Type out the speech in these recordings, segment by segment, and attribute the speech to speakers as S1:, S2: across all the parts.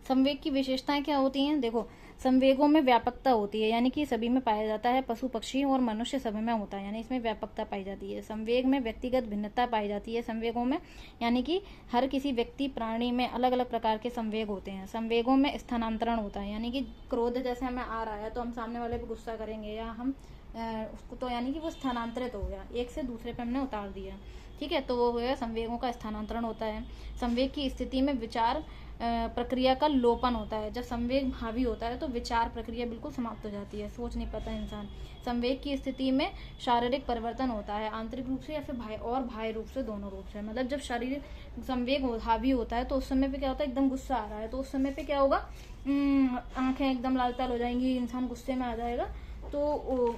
S1: संवेग की विशेषताएं क्या होती हैं? देखो, संवेगों में व्यापकता होती है, यानी कि सभी में पाया जाता है, पशु पक्षी और मनुष्य सभी में होता है, यानी इसमें व्यापकता पाई जाती है। संवेग में व्यक्तिगत भिन्नता पाई जाती है संवेगों में, यानी कि हर किसी व्यक्ति प्राणी में अलग अलग प्रकार के संवेग होते हैं। संवेगों में स्थानांतरण होता है, यानी कि क्रोध जैसे हमें आ रहा है तो हम सामने वाले पे गुस्सा करेंगे या हम उसको, तो यानी कि वो स्थानांतरित हो गया, एक से दूसरे पे हमने उतार दिया, ठीक है, तो वो हो गया संवेगों का स्थानांतरण होता है। संवेग की स्थिति में विचार प्रक्रिया का लोपन होता है। जब संवेग हावी होता है तो विचार प्रक्रिया बिल्कुल समाप्त हो जाती है, सोच नहीं पाता इंसान। संवेग की स्थिति में शारीरिक परिवर्तन होता है, आंतरिक रूप से या फिर बाह्य रूप से, दोनों रूप से। मतलब जब शरीर संवेग हावी होता है तो उस समय पे क्या होता है, एकदम गुस्सा आ रहा है तो उस समय पे क्या होगा, आंखें एकदम लाल ताल हो जाएंगी, इंसान गुस्से में आ जाएगा, तो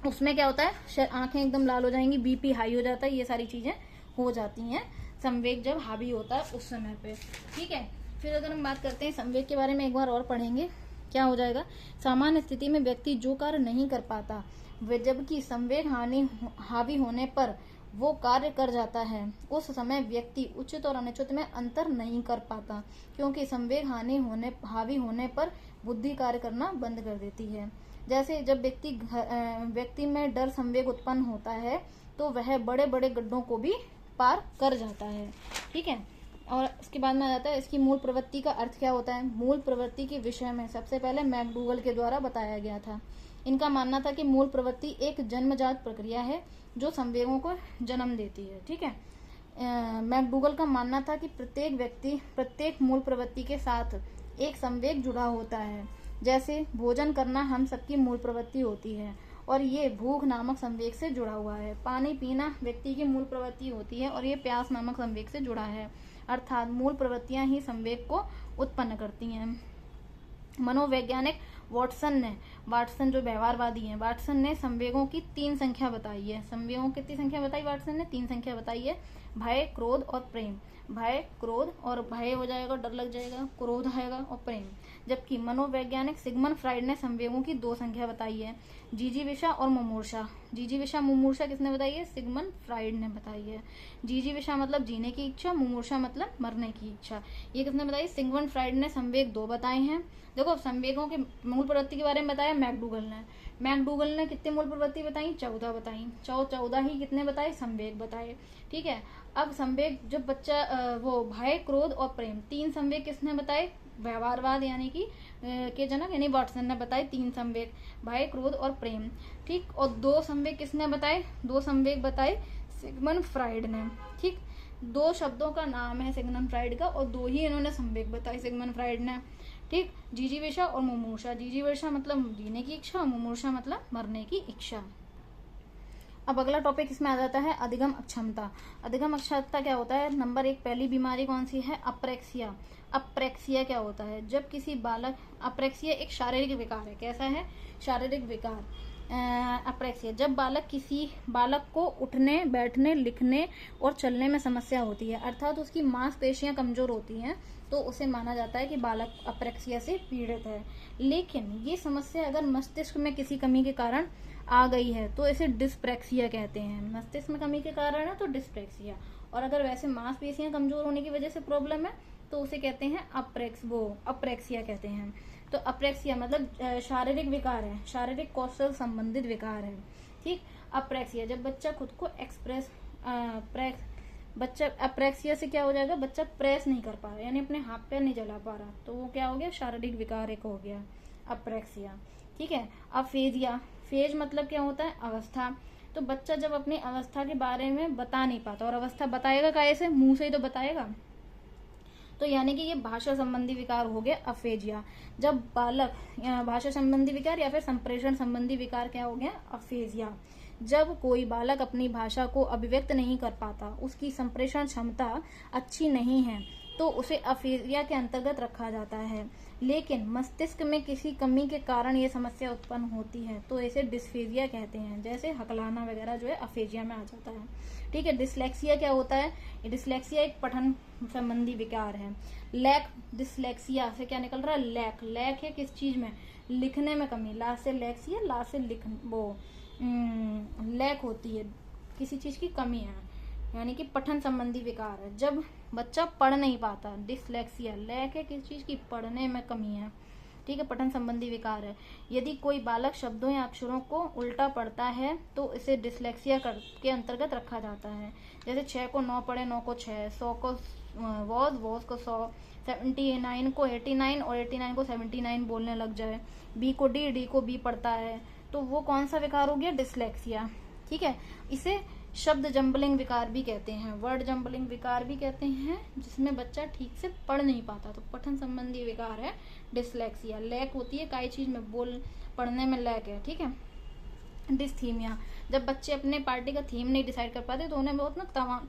S1: उसमें क्या होता है, आंखें एकदम लाल हो जाएंगी, बीपी हाई हो जाता है, ये सारी चीजें हो जाती हैं संवेग जब हावी होता है उस समय पे, ठीक है। फिर अगर हम बात करते हैं संवेग के बारे में, एक बार और पढ़ेंगे, क्या हो जाएगा, सामान्य स्थिति में व्यक्ति जो कार्य नहीं कर पाता, वे जबकि संवेग हावी होने पर वो कार्य कर जाता है, उस समय व्यक्ति उचित और अनुचित में अंतर नहीं कर पाता, क्योंकि संवेग हावी होने पर बुद्धि कार्य करना बंद कर देती है। जैसे जब व्यक्ति में डर संवेग उत्पन्न होता है तो वह बड़े बड़े गड्ढों को भी पार कर जाता है, ठीक है। और उसके बाद में आ जाता है इसकी मूल प्रवृत्ति का अर्थ क्या होता है। मूल प्रवृत्ति के विषय में सबसे पहले मैकडूगल के द्वारा बताया गया था। इनका मानना था कि मूल प्रवृत्ति एक जन्मजात प्रक्रिया है जो संवेगों को जन्म देती है, ठीक है। मैकडूगल का मानना था कि प्रत्येक मूल प्रवृत्ति के साथ एक संवेग जुड़ा होता है। जैसे भोजन करना हम सबकी मूल प्रवृत्ति होती है और ये भूख नामक संवेग से जुड़ा हुआ है। पानी पीना व्यक्ति की मूल प्रवृत्ति होती है और ये प्यास नामक संवेग से जुड़ा है। अर्थात मूल प्रवृत्तियां ही संवेग को उत्पन्न करती हैं। मनोवैज्ञानिक वाटसन जो व्यवहारवादी हैं, वाटसन ने संवेगों की 3 संख्या बताई है। संवेगों की कितनी संख्या बताई वाटसन ने? 3 संख्या बताई है, भय, क्रोध और प्रेम। भय, क्रोध, और भय हो जाएगा, डर लग जाएगा, क्रोध आएगा और प्रेम। जबकि मनोवैज्ञानिक सिगमंड फ्राइड ने संवेगों की 2 संख्या बताई है, जिजीविषा और मुमूर्षा। जिजीविषा मुमूर्षा किसने बताई है? सिगमंड फ्राइड ने बताई है। जिजीविषा मतलब जीने की इच्छा, मुमूर्षा मतलब मरने की इच्छा। ये किसने बताई? सिगमंड फ्राइड ने संवेग 2 बताए हैं। देखो, संवेगों के मूल प्रवृत्ति के बारे में बताया मैकडूगल ने कितने मूल प्रवृत्ति बताई? 14 बताई। 14 ही कितने बताए? संवेग बताए, ठीक है। अब संवेग जब बच्चा वो भय, क्रोध और प्रेम, 3 संवेग किसने बताए? व्यवहारवाद यानी कि के जनक यानी वाटसन ने बताए 3 संवेग, भय, क्रोध और प्रेम, ठीक। और 2 संवेग किसने बताए? 2 संवेग बताए सिगमंड फ्राइड ने, ठीक। 2 शब्दों का नाम है सिगमंड फ्राइड का और 2 ही इन्होंने संवेग बताए सिगमंड फ्राइड ने, ठीक। जिजीविषा और मुमूर्षा। जिजीविषा मतलब जीने की इच्छा और मुमूर्षा मतलब मरने की इच्छा। अब अगला टॉपिक इसमें आ जाता है अधिगम अक्षमता। अधिगम अक्षमता क्या होता है? नंबर 1 पहली बीमारी कौन सी है? अप्रेक्सिया। अप्रेक्सिया क्या होता है? जब किसी बालक, अप्रेक्सिया एक शारीरिक विकार है। कैसा है? शारीरिक विकार। अप्रेक्सिया जब किसी बालक को उठने, बैठने, लिखने और चलने में समस्या होती है, अर्थात उसकी मांसपेशियां कमजोर होती हैं, तो उसे माना जाता है कि बालक अप्रेक्सिया से पीड़ित है। लेकिन ये समस्या अगर मस्तिष्क में किसी कमी के कारण आ गई है तो इसे डिस्प्रेक्सिया कहते हैं। मस्तिष्क में कमी के कारण है तो डिस्प्रेक्सिया, और अगर वैसे मांसपेशियां कमजोर होने की वजह से प्रॉब्लम है तो उसे कहते हैं अप्रेक्सिया कहते हैं। तो अप्रेक्सिया मतलब शारीरिक विकार है, शारीरिक कौशल संबंधित विकार है, ठीक। अप्रेक्सिया जब बच्चा खुद को अप्रेक्सिया से क्या हो जाएगा? बच्चा प्रेस नहीं कर पा रहा, यानी अपने हाथ पैर नहीं चला पा रहा, तो वो क्या हो गया? शारीरिक विकार एक हो गया, अप्रेक्सिया, ठीक है। अब फेज मतलब क्या होता है? अवस्था। तो बच्चा जब अपनी अवस्था के बारे में बता नहीं पाता, और अवस्था बताएगा कैसे? मुंह से ही तो बताएगा, तो यानी कि ये भाषा संबंधी विकार हो गया अफेजिया। जब बालक भाषा संबंधी विकार या फिर संप्रेषण संबंधी विकार क्या हो गया? अफेजिया। जब कोई बालक अपनी भाषा को अभिव्यक्त नहीं कर पाता, उसकी संप्रेषण क्षमता अच्छी नहीं है, तो उसे अफेजिया के अंतर्गत रखा जाता है। लेकिन मस्तिष्क में किसी कमी के कारण ये समस्या उत्पन्न होती है तो इसे डिस्फेजिया कहते हैं। जैसे हकलाना वगैरह जो है अफेजिया में आ जाता है, ठीक है। डिसलेक्सिया क्या होता है? डिसलेक्सिया एक पठन संबंधी विकार है। डिसलेक्सिया से क्या निकल रहा है? लैक है किस चीज में? लिखने में कमी। ला से लेक्सिया, ला से लैक होती है, किसी चीज की कमी है, यानी कि पठन संबंधी विकार है। जब बच्चा पढ़ नहीं पाता, डिसलेक्सिया, लैक है किस चीज की, पढ़ने में कमी है, ठीक है, पठन संबंधी विकार है। यदि कोई बालक शब्दों या अक्षरों को उल्टा पढ़ता है तो इसे डिसलेक्सिया के अंतर्गत रखा जाता है। जैसे 6 को 9 पढ़े, 9 को 6, 100 को वॉज को 100, 79 को 89 और 89 को 79 बोलने लग जाए, बी को डी को बी पढ़ता है, तो वो कौन सा विकार हो गया, डिसलेक्सिया, ठीक है। इसे शब्द जम्बलिंग विकार भी कहते हैं, वर्ड जम्बलिंग विकार भी कहते हैं, जिसमें बच्चा ठीक से पढ़ नहीं पाता, तो पठन संबंधी विकार है डिसलेक्सिया। लैक होती है काई चीज में, पढ़ने में लैक है, ठीक है। डिस्थीमिया, जब बच्चे अपने पार्टी का थीम नहीं डिसाइड कर पाते तो उन्हें बहुत ना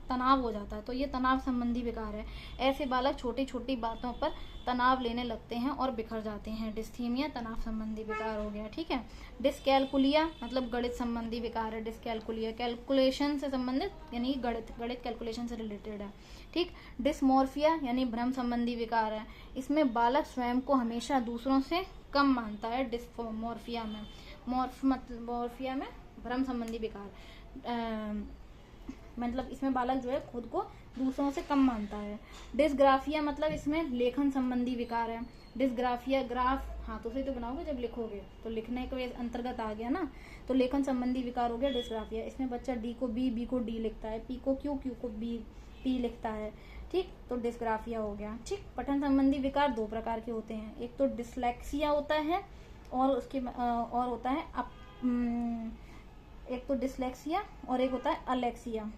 S1: तनाव हो जाता है, तो ये तनाव संबंधी विकार है। ऐसे बालक छोटी छोटी बातों पर तनाव लेने लगते हैं और बिखर जाते हैं। डिस्थीमिया तनाव संबंधी विकार हो गया, ठीक है। डिसकैलकुलिया मतलब गणित संबंधी विकार है। डिसकैलकुलिया कैलकुलेशन से संबंधित, यानी गणित कैलकुलेशन से रिलेटेड है, ठीक। डिसमॉर्फिया यानी भ्रम संबंधी विकार है। इसमें बालक स्वयं को हमेशा दूसरों से कम मानता है। डिसमॉर्फिया में, मॉर्फिया में भ्रम संबंधी विकार, मतलब इसमें बालक जो है खुद को दूसरों से कम मानता है। डिसग्राफिया मतलब इसमें लेखन संबंधी विकार है। डिसग्राफिया, ग्राफ हाथों से तो बनाओगे जब लिखोगे, तो लिखने के अंतर्गत आ गया ना, तो लेखन संबंधी विकार हो गया डिसग्राफिया। इसमें बच्चा डी को बी को डी लिखता है, पी को क्यू को पी लिखता है, ठीक, तो डिसग्राफिया हो गया, ठीक। पठन संबंधी विकार 2 प्रकार के होते हैं, एक तो डिसलेक्सिया होता है और उसके और होता है एक तो डिसलेक्सिया और एक होता है अलेक्सिया।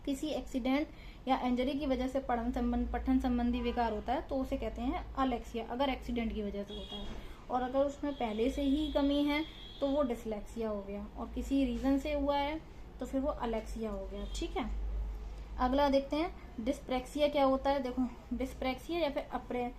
S1: किसी एक्सीडेंट या इंजरी की वजह से पठन संबंधी विकार होता है तो उसे कहते हैं अलेक्सिया, अगर एक्सीडेंट की वजह से होता है, और अगर उसमें पहले से ही कमी है तो वो डिसलेक्सिया हो गया, और किसी रीजन से हुआ है तो फिर वो अलेक्सिया हो गया, ठीक है। अगला देखते हैं डिस्प्रेक्सिया क्या होता है। देखो, डिस्प्रेक्सिया या फिर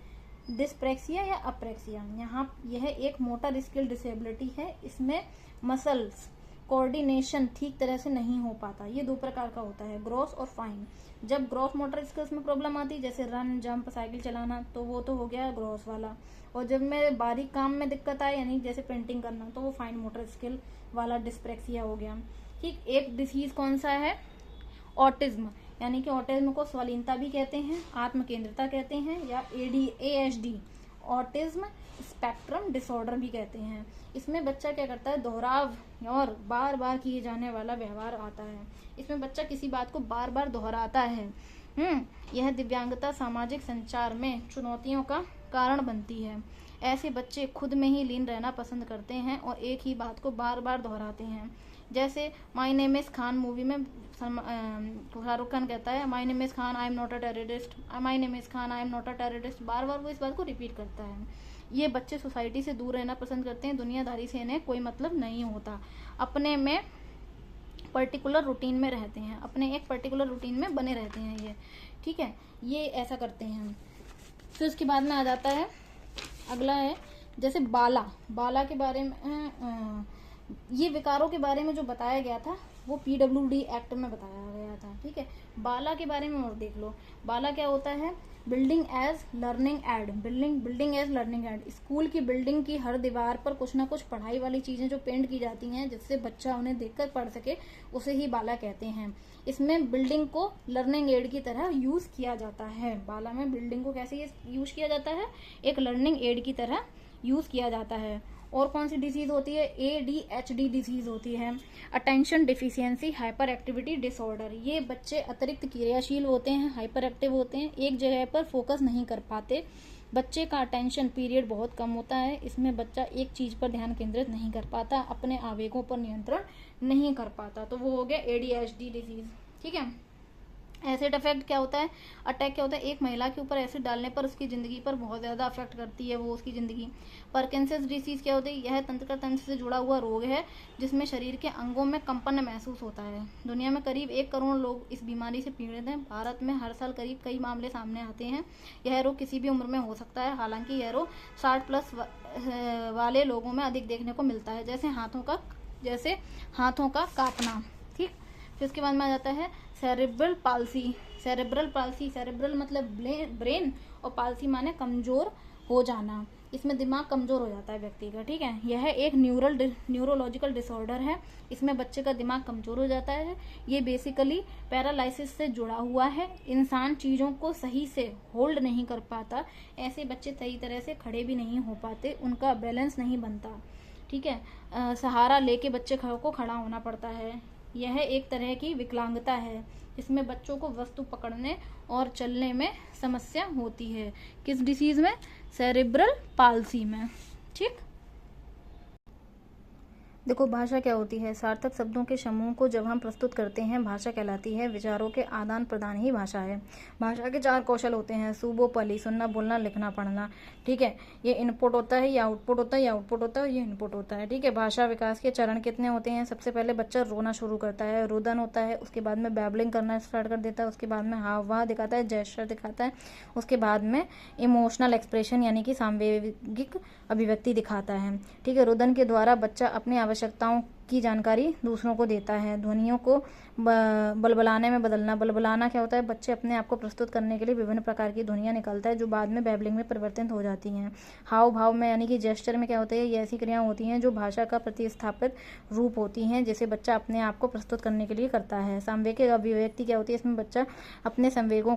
S1: डिस्प्रेक्सिया या अप्रेक्सिया, यहाँ यह एक मोटर स्किल डिसेबिलिटी है। इसमें मसल्स कोऑर्डिनेशन ठीक तरह से नहीं हो पाता। ये 2 प्रकार का होता है, ग्रॉस और फाइन। जब ग्रॉस मोटर स्किल्स में प्रॉब्लम आती है, जैसे रन, जंप, साइकिल चलाना, तो वो तो हो गया ग्रॉस वाला, और जब मैं बारीक काम में दिक्कत आए, यानी जैसे पेंटिंग करना, तो वो फाइन मोटर स्किल वाला डिस्प्रेक्सिया हो गया, ठीक। एक डिसीज कौन सा है, ऑटिज्म, यानी कि ऑटिज्म को स्वालीनता भी कहते हैं, आत्म केंद्रिता कहते हैं, या ADHD ऑटिज्म स्पेक्ट्रम डिसऑर्डर भी कहते हैं। इसमें बच्चा क्या करता है, दोहराव और बार बार किए जाने वाला व्यवहार आता है। इसमें बच्चा किसी बात को बार बार दोहराता है। यह दिव्यांगता सामाजिक संचार में चुनौतियों का कारण बनती है। ऐसे बच्चे खुद में ही लीन रहना पसंद करते हैं और एक ही बात को बार बार दोहराते हैं। जैसे my name is Khan movie में शाहरुख खान कहता है, my name is Khan, I am not a terrorist, my name is Khan, I am not a terrorist, बार बार वो इस बात को रिपीट करता है। ये बच्चे सोसाइटी से दूर रहना पसंद करते हैं, दुनियादारी से इन्हें कोई मतलब नहीं होता, अपने में पर्टिकुलर रूटीन में रहते हैं, अपने एक पर्टिकुलर रूटीन में बने रहते हैं ये, ठीक है, ये ऐसा करते हैं। फिर उसके बाद में आ जाता है, अगला है जैसे बाला के बारे में, ये विकारों के बारे में जो बताया गया था वो PWD एक्ट में बताया गया था, ठीक है। बाला के बारे में और देख लो, बाला क्या होता है, building as learning aid, building as learning aid, school की बिल्डिंग की हर दीवार पर कुछ ना कुछ पढ़ाई वाली चीजें जो पेंट की जाती हैं जिससे बच्चा उन्हें देखकर पढ़ सके, उसे ही बाला कहते हैं। इसमें बिल्डिंग को लर्निंग एड की तरह यूज किया जाता है। बाला में बिल्डिंग को कैसे यूज किया जाता है, एक लर्निंग एड की तरह यूज किया जाता है। और कौन सी डिसीज होती है, ADHD डिसीज होती है, attention deficiency hyper activity disorder. ये बच्चे अतिरिक्त क्रियाशील होते हैं, हाइपर एक्टिव होते हैं, एक जगह पर फोकस नहीं कर पाते, बच्चे का अटेंशन पीरियड बहुत कम होता है। इसमें बच्चा एक चीज पर ध्यान केंद्रित नहीं कर पाता, अपने आवेगों पर नियंत्रण नहीं कर पाता, तो वो हो गया ADHD डिसीज, ठीक है। एसिड इफेक्ट क्या होता है, अटैक क्या होता है, एक महिला के ऊपर एसिड डालने पर उसकी जिंदगी पर बहुत ज्यादा अफेक्ट करती है वो उसकी जिंदगी। पार्किंसंस डिसीज क्या होती है, यह तंत्र से जुड़ा हुआ रोग है जिसमें शरीर के अंगों में कंपन महसूस होता है। दुनिया में करीब 1 करोड़ लोग इस बीमारी से पीड़ित हैं। भारत में हर साल करीब कई मामले सामने आते हैं। यह रोग किसी भी उम्र में हो सकता है, हालांकि यह रोग 60+ वाले लोगों में अधिक देखने को मिलता है, जैसे हाथों का कांपना, ठीक। फिर उसके बाद में आ जाता है सेरेब्रल पाल्सी। सेरेब्रल मतलब ब्रेन, और पाल्सी माने कमजोर हो जाना, इसमें दिमाग कमजोर हो जाता है व्यक्ति का, ठीक है। यह एक न्यूरोलॉजिकल डिसऑर्डर है, इसमें बच्चे का दिमाग कमजोर हो जाता है। ये बेसिकली पैरालिसिस से जुड़ा हुआ है। इंसान चीज़ों को सही से होल्ड नहीं कर पाता, ऐसे बच्चे सही तरह से खड़े भी नहीं हो पाते, उनका बैलेंस नहीं बनता, ठीक है। सहारा लेके बच्चे को खड़ा होना पड़ता है। यह एक तरह की विकलांगता है, इसमें बच्चों को वस्तु पकड़ने और चलने में समस्या होती है। किस डिसीज में? सेरेब्रल पाल्सी में, ठीक। देखो, भाषा क्या होती है? सार्थक शब्दों के समूह को जब हम प्रस्तुत करते हैं भाषा कहलाती है। विचारों के आदान प्रदान ही भाषा है। भाषा के 4 कौशल होते हैं: सुबो पली, सुनना, बोलना, लिखना, पढ़ना, ठीक है। ये इनपुट होता है, ये आउटपुट होता है, ये आउटपुट होता है, ये इनपुट होता है, ठीक है। भाषा विकास के चरण कितने होते हैं? सबसे पहले बच्चा रोना शुरू करता है, रुदन होता है, उसके बाद में बैबलिंग करना स्टार्ट कर देता है, उसके बाद में हाव भाव दिखाता है, जेस्चर दिखाता है, उसके बाद में इमोशनल एक्सप्रेशन यानी कि सांवेगिक अभिव्यक्ति दिखाता है, ठीक है। रुदन के द्वारा बच्चा अपनी आवश्यकताओं की जानकारी दूसरों को देता है। ध्वनियों को बलबलाने में बदलना। बलबलाना क्या होता है? बच्चे अपने आप को प्रस्तुत करने के लिए विभिन्न प्रकार की ध्वनियां निकालता है जो बाद में बैबलिंग में परिवर्तित हो जाती हैं। हाव भाव में यानी कि जेस्चर में क्या होता है? ये ऐसी क्रियाएं होती हैं जो भाषा का प्रतिस्थापित रूप होती हैं, जिसे बच्चा अपने आप को प्रस्तुत करने के लिए करता है। सांवेगिक अभिव्यक्ति क्या होती है? इसमें बच्चा अपने संवेगों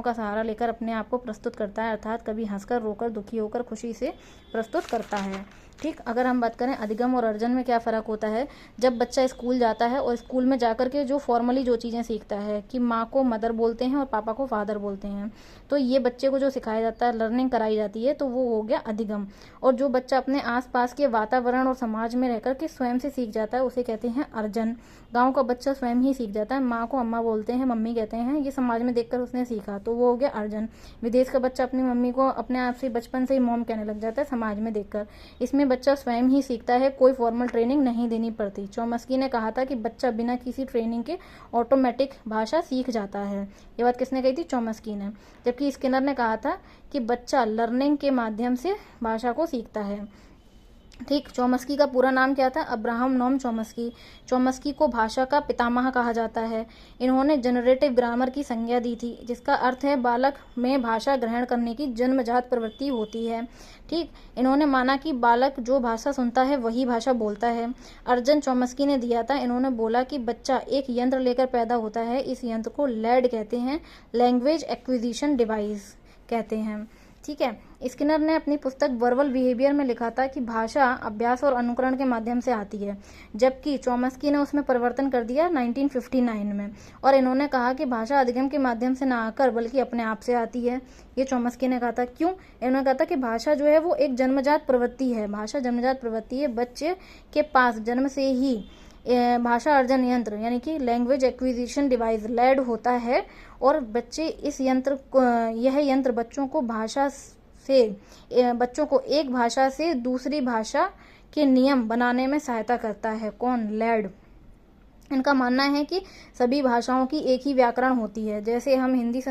S1: का सहारा लेकर अपने आप को प्रस्तुत करता है, अर्थात कभी हंसकर, रोकर, दुखी होकर, खुशी से प्रस्तुत करता है, ठीक। अगर हम बात करें अधिगम और अर्जन में क्या फ़र्क होता है? जब बच्चा स्कूल जाता है और स्कूल में जाकर के जो फॉर्मली जो चीज़ें सीखता है कि माँ को मदर बोलते हैं और पापा को फादर बोलते हैं, तो ये बच्चे को जो सिखाया जाता है, लर्निंग कराई जाती है, तो वो हो गया अधिगम। और जो बच्चा अपने आसपास के वातावरण और समाज में रहकर के स्वयं से सीख जाता है उसे कहते हैं अर्जन। गाँव का बच्चा स्वयं ही सीख जाता है, माँ को अम्मा बोलते हैं, मम्मी कहते हैं, ये समाज में देखकर उसने सीखा, तो वो हो गया अर्जन। विदेश का बच्चा अपनी मम्मी को अपने आप से बचपन से ही मॉम कहने लग जाता है समाज में देखकर। इसमें बच्चा स्वयं ही सीखता है, कोई फॉर्मल ट्रेनिंग नहीं देनी पड़ती। चॉम्स्की ने कहा था कि बच्चा बिना किसी ट्रेनिंग के ऑटोमेटिक भाषा सीख जाता है। ये बात किसने कही थी? चॉम्स्की ने। जबकि स्किनर ने कहा था कि बच्चा लर्निंग के माध्यम से भाषा को सीखता है, ठीक। चॉम्स्की का पूरा नाम क्या था? Abraham Noam Chomsky. चॉम्स्की को भाषा का पितामह कहा जाता है। इन्होंने जनरेटिव ग्रामर की संज्ञा दी थी, जिसका अर्थ है बालक में भाषा ग्रहण करने की जन्मजात प्रवृत्ति होती है, ठीक। इन्होंने माना कि बालक जो भाषा सुनता है वही भाषा बोलता है। अर्जन चॉम्स्की ने दिया था। इन्होंने बोला कि बच्चा एक यंत्र लेकर पैदा होता है, इस यंत्र को लैड कहते हैं, लैंग्वेज एक्विजिशन डिवाइस कहते हैं, ठीक है। स्किनर ने अपनी पुस्तक वर्बल बिहेवियर में लिखा था कि भाषा अभ्यास और अनुकरण के माध्यम से आती है, जबकि चॉम्स्की ने उसमें परिवर्तन कर दिया 1959 में, और इन्होंने कहा कि भाषा अधिगम के माध्यम से ना आकर बल्कि अपने आप से आती है। ये चॉम्स्की ने कहा था। क्यों? इन्होंने कहा था कि भाषा जो है वो एक जन्मजात प्रवृत्ति है। भाषा जन्मजात प्रवृत्ति है, बच्चे के पास जन्म से ही भाषा अर्जन यंत्र यानी कि लैंग्वेज एक्विजिशन डिवाइस लैड होता है, और बच्चे यह यंत्र बच्चों को एक भाषा से दूसरी भाषा के नियम बनाने में सहायता करता है। कौन? लैड। इनका मानना है कि सभी भाषाओं की एक ही व्याकरण होती है। जैसे हम हिंदी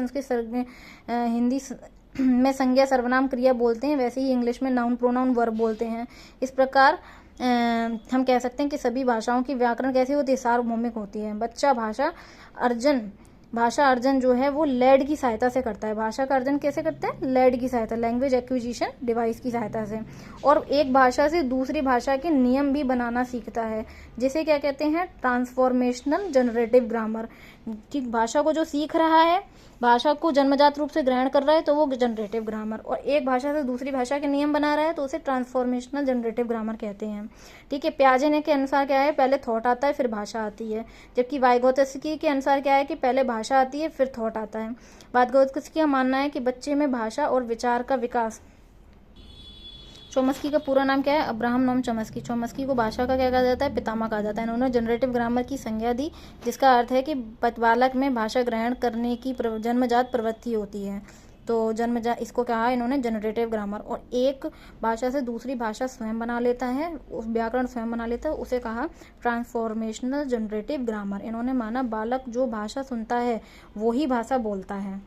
S1: में संज्ञा सर्वनाम क्रिया बोलते हैं, वैसे ही इंग्लिश में नाउन प्रोनाउन वर्ब बोलते हैं। इस प्रकार हम कह सकते हैं कि सभी भाषाओं की व्याकरण कैसी होती है? सार्वभौमिक होती है। बच्चा भाषा अर्जन जो है वो लैड की सहायता से करता है। भाषा का अर्जन कैसे करते हैं? लैड की सहायता, लैंग्वेज एक्विजिशन डिवाइस की सहायता से, और एक भाषा से दूसरी भाषा के नियम भी बनाना सीखता है, जिसे क्या कहते हैं? Transformational generative grammar. ठीक, भाषा को जो सीख रहा है, भाषा को जन्मजात रूप से ग्रहण कर रहा है, तो वो जनरेटिव ग्रामर, और एक भाषा से दूसरी भाषा के नियम बना रहा है तो उसे ट्रांसफॉर्मेशनल जनरेटिव ग्रामर कहते हैं, ठीक है। पियाजे ने के अनुसार क्या है? पहले थॉट आता है फिर भाषा आती है, जबकि वाइगोत्स्की के अनुसार क्या है कि पहले भाषा आती है फिर थॉट आता है। वाइगोत्स्की का मानना है कि बच्चे में भाषा और विचार का विकास। चॉम्स्की का पूरा नाम क्या है? Abraham Noam Chomsky. चॉम्स्की को भाषा का क्या कहा जाता है? पितामह कहा जाता है। इन्होंने जनरेटिव ग्रामर की संज्ञा दी, जिसका अर्थ है कि बालक में भाषा ग्रहण करने की जन्मजात प्रवृत्ति होती है। तो इसको कहा इन्होंने जनरेटिव ग्रामर। और एक भाषा से दूसरी भाषा स्वयं बना लेता है, उस व्याकरण स्वयं बना लेता है, उसे कहा ट्रांसफॉर्मेशनल जनरेटिव ग्रामर। इन्होंने माना बालक जो भाषा सुनता है वो ही भाषा बोलता है।